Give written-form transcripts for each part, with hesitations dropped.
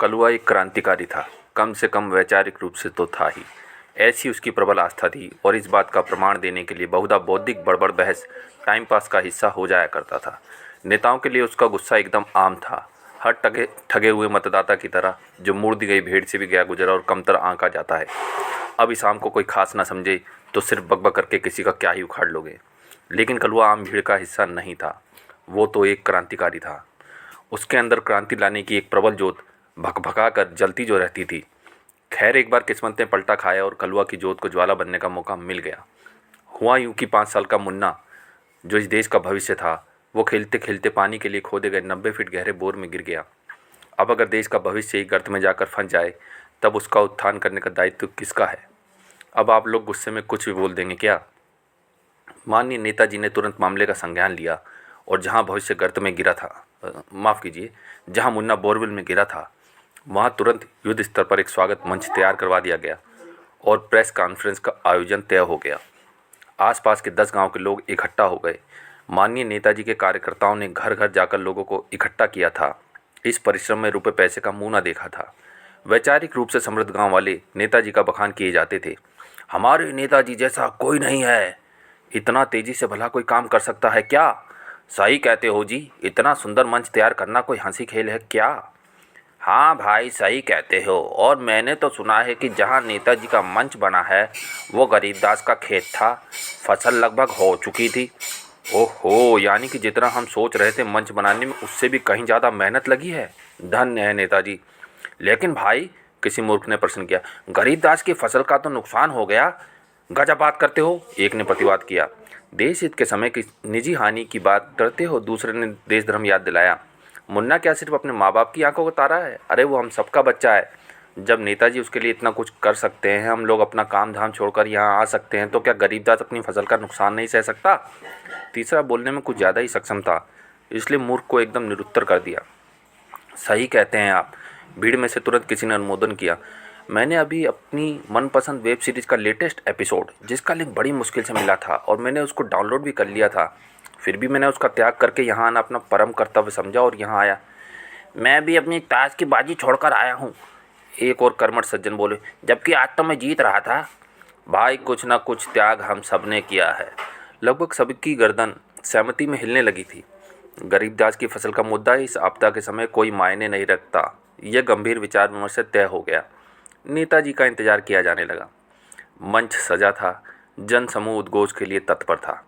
कलुआ एक क्रांतिकारी था, कम से कम वैचारिक रूप से तो था ही। ऐसी उसकी प्रबल आस्था थी और इस बात का प्रमाण देने के लिए बहुधा बौद्धिक बड़बड़ बहस टाइम पास का हिस्सा हो जाया करता था। नेताओं के लिए उसका गुस्सा एकदम आम था, हर ठगे हुए मतदाता की तरह जो मुड़ दी गई भेड़ से भी गया गुजरा और कमतर आंका जाता है। अब इस आम को कोई खास ना समझे तो सिर्फ बकबक करके किसी का क्या ही उखाड़ लोगे। लेकिन कलुआ आम भीड़ का हिस्सा नहीं था, वो तो एक क्रांतिकारी था। उसके अंदर क्रांति लाने की एक प्रबल जोत भकभका कर जलती जो रहती थी। खैर, एक बार किस्मत ने पलटा खाया और कलुआ की जोत को ज्वाला बनने का मौका मिल गया। हुआ यूं कि 5 साल का मुन्ना, जो इस देश का भविष्य था, वो खेलते खेलते पानी के लिए खोदे गए 90 फीट गहरे बोर में गिर गया। अब अगर देश का भविष्य ही गर्त में जाकर फंस जाए तब उसका उत्थान करने का दायित्व किसका है। अब आप लोग गुस्से में कुछ भी बोल देंगे क्या? माननीय नेताजी ने तुरंत मामले का संज्ञान लिया और जहां भविष्य गर्त में गिरा था, माफ़ कीजिए, जहां मुन्ना बोरवेल में गिरा था, वहां तुरंत युद्ध स्तर पर एक स्वागत मंच तैयार करवा दिया गया और प्रेस कॉन्फ्रेंस का आयोजन तय हो गया। आसपास के 10 गांव के लोग इकट्ठा हो गए। माननीय नेताजी के कार्यकर्ताओं ने घर घर जाकर लोगों को इकट्ठा किया था। इस परिश्रम में रुपए पैसे का मुंह न देखा था। वैचारिक रूप से समृद्ध गांव वाले नेताजी का बखान किए जाते थे। हमारे नेताजी जैसा कोई नहीं है। इतना तेजी से भला कोई काम कर सकता है क्या? सही कहते हो जी, इतना सुंदर मंच तैयार करना कोई हंसी खेल है क्या? हाँ भाई, सही कहते हो। और मैंने तो सुना है कि जहाँ नेताजी का मंच बना है वो गरीबदास का खेत था। फसल लगभग हो चुकी थी। ओहो, यानी कि जितना हम सोच रहे थे मंच बनाने में उससे भी कहीं ज़्यादा मेहनत लगी है। धन्य है नेताजी। लेकिन भाई, किसी मूर्ख ने प्रश्न किया, गरीबदास की फसल का तो नुकसान हो गया। गजब बात करते हो, एक ने प्रतिवाद किया। देश हित के समय की निजी हानि की बात करते हो, दूसरे ने देश धर्म याद दिलाया। मुन्ना क्या सिर्फ अपने माँ बाप की आंखों को तारा है? अरे वो हम सबका बच्चा है। जब नेताजी उसके लिए इतना कुछ कर सकते हैं, हम लोग अपना काम धाम छोड़कर यहाँ आ सकते हैं, तो क्या गरीबदास अपनी फसल का नुकसान नहीं सह सकता? तीसरा बोलने में कुछ ज़्यादा ही सक्षम था, इसलिए मूर्ख को एकदम निरुत्तर कर दिया। सही कहते हैं आप। भीड़ में से तुरंत किसी ने अनुमोदन किया। मैंने अभी अपनी मनपसंद वेब सीरीज़ का लेटेस्ट एपिसोड, जिसका लिंक बड़ी मुश्किल से मिला था और मैंने उसको डाउनलोड भी कर लिया था, फिर भी मैंने उसका त्याग करके यहाँ आना अपना परम कर्तव्य समझा और यहाँ आया। मैं भी अपनी ताश की बाजी छोड़कर आया हूँ, एक और कर्मठ सज्जन बोले, जबकि आज तो मैं जीत रहा था। भाई, कुछ ना कुछ त्याग हम सब ने किया है। लगभग सबकी गर्दन सहमति में हिलने लगी थी। गरीबदास की फसल का मुद्दा इस आपदा के समय कोई मायने नहीं रखता, यह गंभीर विचार विमर्श से तय हो गया। नेताजी का इंतजार किया जाने लगा। मंच सजा था, जन समूह उद्घोष के लिए तत्पर था।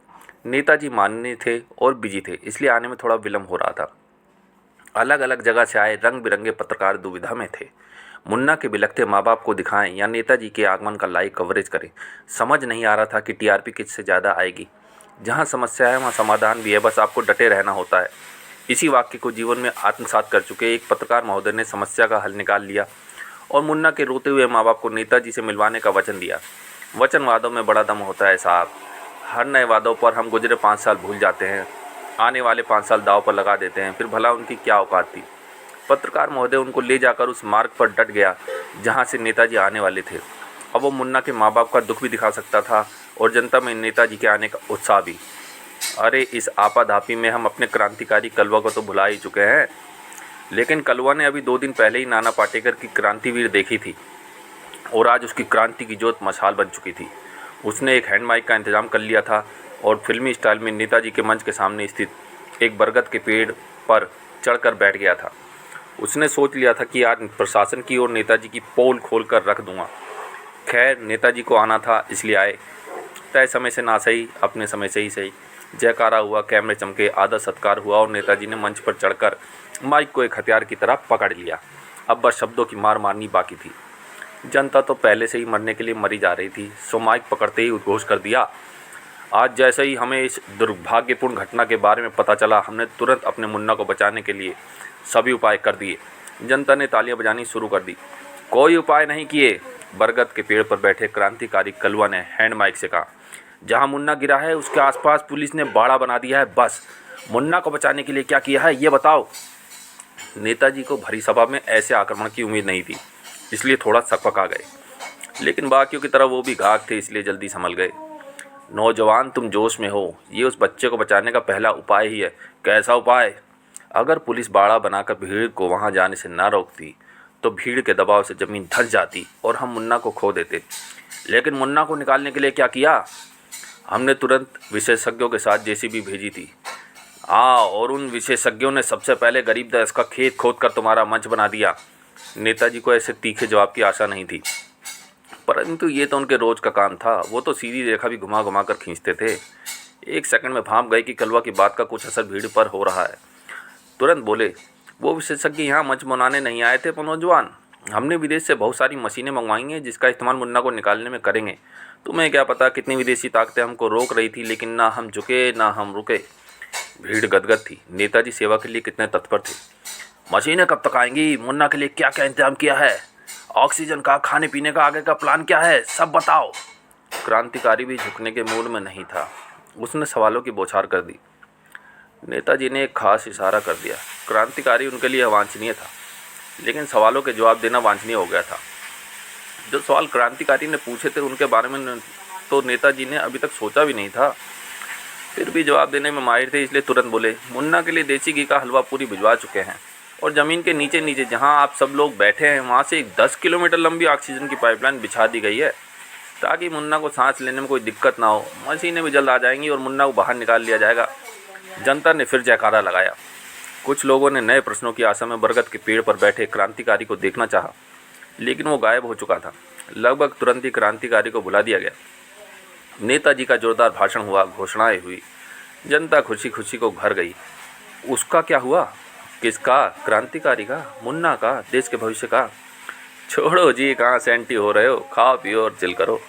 नेताजी माननीय थे और बिजी थे, इसलिए आने में थोड़ा विलम्ब हो रहा था। अलग अलग जगह से आए रंग बिरंगे पत्रकार दुविधा में थे। मुन्ना के बिलखते माँ बाप को दिखाएं या नेताजी के आगमन का लाइव कवरेज करें, समझ नहीं आ रहा था कि टीआरपी किससे ज़्यादा आएगी। जहाँ समस्या है वहाँ समाधान भी है, बस आपको डटे रहना होता है। इसी वाक्य को जीवन में आत्मसात कर चुके एक पत्रकार महोदय ने समस्या का हल निकाल लिया और मुन्ना के रोते हुए माँ बाप को नेताजी से मिलवाने का वचन दिया। वचन वादों में बड़ा दम होता है साहब। हर नए वादों पर हम गुजरे 5 साल भूल जाते हैं, आने वाले 5 साल दाव पर लगा देते हैं, फिर भला उनकी क्या औकात थी। पत्रकार महोदय उनको ले जाकर उस मार्ग पर डट गया जहाँ से नेताजी आने वाले थे। अब वो मुन्ना के माँ बाप का दुख भी दिखा सकता था और जनता में नेताजी के आने का उत्साह भी। अरे, इस आपाधापी में हम अपने क्रांतिकारी कलवा को तो भुला ही चुके हैं। लेकिन कलवा ने अभी 2 दिन पहले ही नाना पाटेकर की क्रांतिवीर देखी थी और आज उसकी क्रांति की जोत मशाल बन चुकी थी। उसने एक हैंड माइक का इंतजाम कर लिया था और फिल्मी स्टाइल में नेताजी के मंच के सामने स्थित एक बरगद के पेड़ पर चढ़कर बैठ गया था। उसने सोच लिया था कि आज प्रशासन की और नेताजी की पोल खोल कर रख दूंगा। खैर, नेताजी को आना था इसलिए आए। तय समय से ना सही, अपने समय से ही सही। जयकारा हुआ, कैमरे चमके, आदर सत्कार हुआ और नेताजी ने मंच पर चढ़कर माइक को एक हथियार की तरह पकड़ लिया। अब बस शब्दों की मार मारनी बाकी थी। जनता तो पहले से ही मरने के लिए मरी जा रही थी, सो माइक पकड़ते ही उद्घोष कर दिया। आज जैसे ही हमें इस दुर्भाग्यपूर्ण घटना के बारे में पता चला, हमने तुरंत अपने मुन्ना को बचाने के लिए सभी उपाय कर दिए। जनता ने तालियां बजानी शुरू कर दी। कोई उपाय नहीं किए, बरगद के पेड़ पर बैठे क्रांतिकारी कलवा ने हैंड माइक से कहा। जहां मुन्ना गिरा है उसके आसपास पुलिस ने बाड़ा बना दिया है। बस मुन्ना को बचाने के लिए क्या किया है ये बताओ। नेताजी को भरी सभा में ऐसे आक्रमण की उम्मीद नहीं थी, इसलिए थोड़ा सकपका गए। लेकिन बाकियों की तरह वो भी घाघ थे, इसलिए जल्दी संभल गए। नौजवान, तुम जोश में हो, ये उस बच्चे को बचाने का पहला उपाय ही है। कैसा उपाय? अगर पुलिस बाड़ा बनाकर भीड़ को वहां जाने से न रोकती तो भीड़ के दबाव से ज़मीन धंस जाती और हम मुन्ना को खो देते। लेकिन मुन्ना को निकालने के लिए क्या किया? हमने तुरंत विशेषज्ञों के साथ जेसीबी भेजी थी। और उन विशेषज्ञों ने सबसे पहले गरीबदास का खेत खोद कर तुम्हारा मंच बना दिया। नेताजी को ऐसे तीखे जवाब की आशा नहीं थी, परंतु ये तो उनके रोज का काम था। वो तो सीधी रेखा भी घुमा घुमा कर खींचते थे। एक सेकंड में भांप गए कि कलवा की बात का कुछ असर भीड़ पर हो रहा है। तुरंत बोले, वो विशेषज्ञ यहाँ मंच बनाने नहीं आए थे नौजवान। हमने विदेश से बहुत सारी मशीनें मंगवाई हैं जिसका इस्तेमाल मुन्ना को निकालने में करेंगे। तुम्हें क्या पता कितनी विदेशी ताकतें हमको रोक रही थी, लेकिन ना हम झुके ना हम रुके। भीड़ गदगद थी। नेताजी सेवा के लिए कितने तत्पर थे। मशीनें कब तक आएंगी? मुन्ना के लिए क्या क्या इंतजाम किया है? ऑक्सीजन का, खाने पीने का आगे का प्लान क्या है? सब बताओ। क्रांतिकारी भी झुकने के मूड में नहीं था। उसने सवालों की बौछार कर दी। नेताजी ने एक खास इशारा कर दिया। क्रांतिकारी उनके लिए अवांछनीय था, लेकिन सवालों के जवाब देना वांछनीय हो गया था। जो सवाल क्रांतिकारी ने पूछे थे उनके बारे में तो नेताजी ने अभी तक सोचा भी नहीं था। फिर भी जवाब देने में माहिर थे, इसलिए तुरंत बोले, मुन्ना के लिए देसी घी का हलवा पूरी भिजवा चुके हैं और ज़मीन के नीचे नीचे जहां आप सब लोग बैठे हैं वहां से एक 10 किलोमीटर लंबी ऑक्सीजन की पाइपलाइन बिछा दी गई है ताकि मुन्ना को सांस लेने में कोई दिक्कत ना हो। मशीनें भी जल्द आ जाएंगी और मुन्ना को बाहर निकाल लिया जाएगा। जनता ने फिर जयकारा लगाया। कुछ लोगों ने नए प्रश्नों की आशा में बरगद के पेड़ पर बैठे क्रांतिकारी को देखना चाहा, लेकिन वो गायब हो चुका था। लगभग तुरंत ही क्रांतिकारी को बुला दिया गया। नेताजी का जोरदार भाषण हुआ, घोषणाएं हुई। जनता खुशी खुशी को भर गई। उसका क्या हुआ? किसका? क्रांतिकारी का, मुन्ना का, देश के भविष्य का? छोड़ो जी, कहाँ से एंटी हो रहे हो? खाओ पियो और चिल करो।